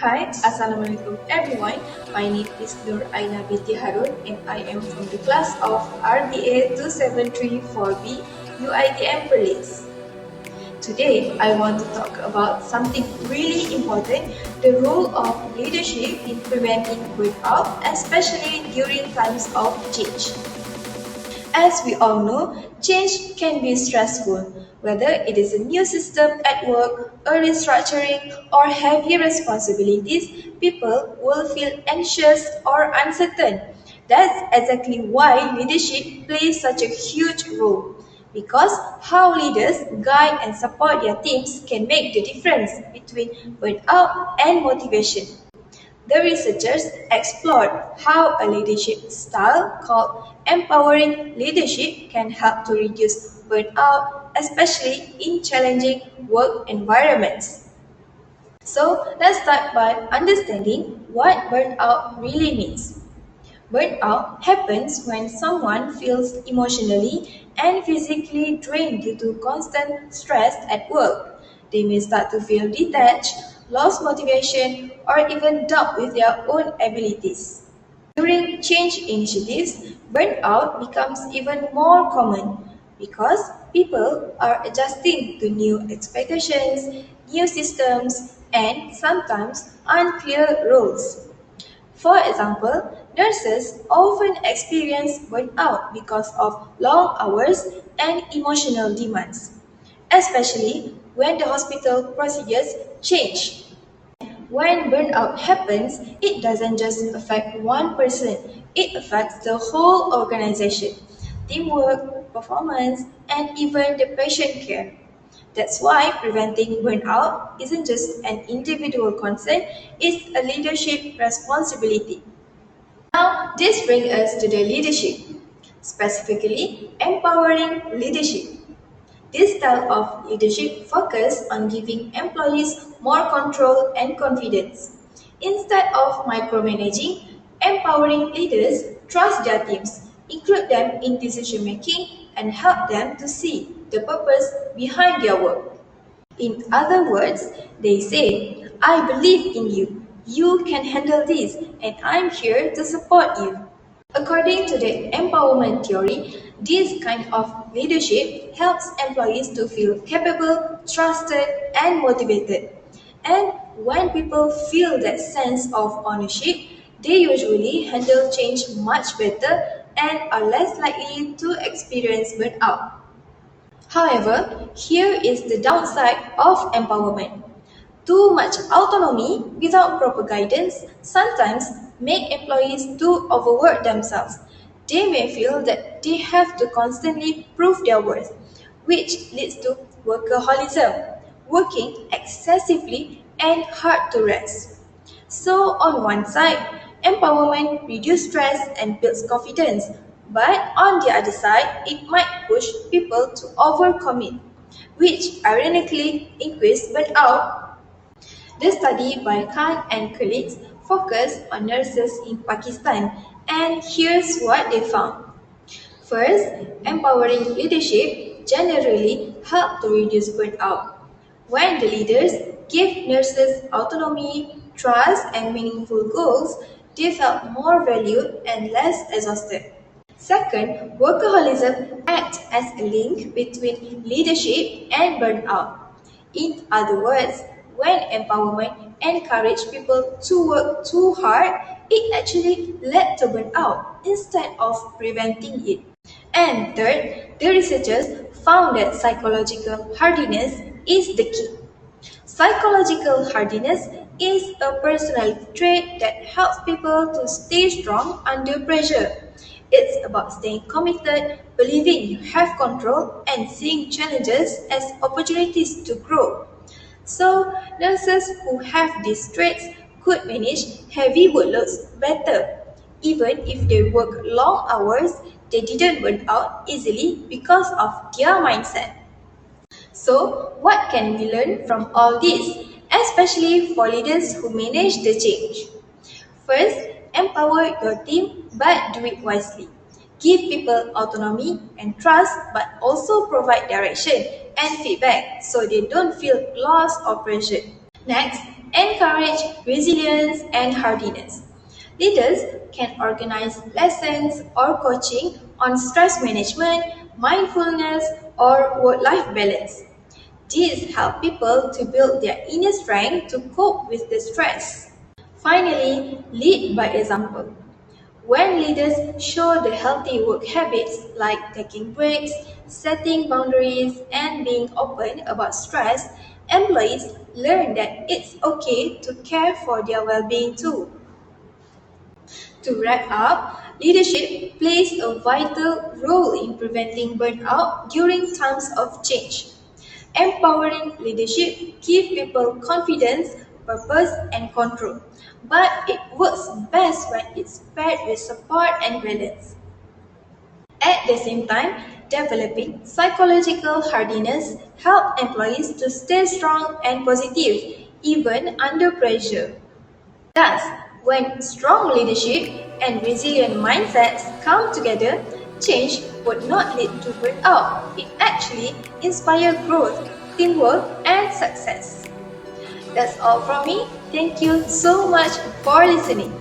Hi, Assalamualaikum everyone. My name is Nuraina binti Harun and I am from the class of RBA 2734B UITM Perlis. Today, I want to talk about something really important, the role of leadership in preventing burnout, especially during times of change. As we all know, change can be stressful, whether it is a new system at work, a restructuring, or heavy responsibilities, people will feel anxious or uncertain. That's exactly why leadership plays such a huge role. Because how leaders guide and support their teams can make the difference between burnout and motivation. The researchers explored how a leadership style called empowering leadership can help to reduce burnout, especially in challenging work environments. So, let's start by understanding what burnout really means. Burnout happens when someone feels emotionally and physically drained due to constant stress at work. They may start to feel detached, lose motivation, or even doubt with their own abilities. During change initiatives, burnout becomes even more common because people are adjusting to new expectations, new systems, and sometimes unclear roles. For example, nurses often experience burnout because of long hours and emotional demands, especially when the hospital procedures change. When burnout happens, it doesn't just affect one person, it affects the whole organization, teamwork, performance, and even the patient care. That's why preventing burnout isn't just an individual concern, it's a leadership responsibility. Now, this brings us to the leadership, specifically empowering leadership. This style of leadership focuses on giving employees more control and confidence. Instead of micromanaging, empowering leaders trust their teams, include them in decision making, and help them to see the purpose behind their work. In other words, they say, I believe in you, you can handle this, and I'm here to support you. According to the empowerment theory, this kind of leadership helps employees to feel capable, trusted, and motivated. And when people feel that sense of ownership, they usually handle change much better and are less likely to experience burnout. However, here is the downside of empowerment. Too much autonomy without proper guidance sometimes make employees to overwork themselves. They may feel that they have to constantly prove their worth, which leads to workaholism, working excessively and hard to rest. So, on one side, empowerment reduces stress and builds confidence, but on the other side, it might push people to overcommit, which ironically increase burnout. The study by Khan and colleagues focused on nurses in Pakistan, and here's what they found. First, empowering leadership generally helps to reduce burnout. When the leaders give nurses autonomy, trust, and meaningful goals, they felt more valued and less exhausted. Second, workaholism acts as a link between leadership and burnout. In other words, when empowerment encourages people to work too hard, it actually led to burnout instead of preventing it. And third, the researchers found that psychological hardiness is the key. Psychological hardiness is a personality trait that helps people to stay strong under pressure. It's about staying committed, believing you have control, and seeing challenges as opportunities to grow. So, nurses who have these traits could manage heavy workloads better. Even if they work long hours, they didn't burn out easily because of their mindset. So, what can we learn from all this, especially for leaders who manage the change? First, empower your team but do it wisely. Give people autonomy and trust but also provide direction and feedback so they don't feel lost or pressured. Next, encourage resilience and hardiness. Leaders can organize lessons or coaching on stress management, mindfulness, or work-life balance. These help people to build their inner strength to cope with the stress. Finally, lead by example. When leaders show the healthy work habits like taking breaks, setting boundaries, and being open about stress, employees learn that it's okay to care for their well being too. To wrap up, leadership plays a vital role in preventing burnout during times of change. Empowering leadership gives people confidence, purpose, and control. But it works best when it's paired with support and balance. At the same time, developing psychological hardiness helps employees to stay strong and positive even under pressure. Thus, when strong leadership and resilient mindsets come together, change would not lead to burnout. It actually inspires growth, teamwork, and success. That's all from me. Thank you so much for listening.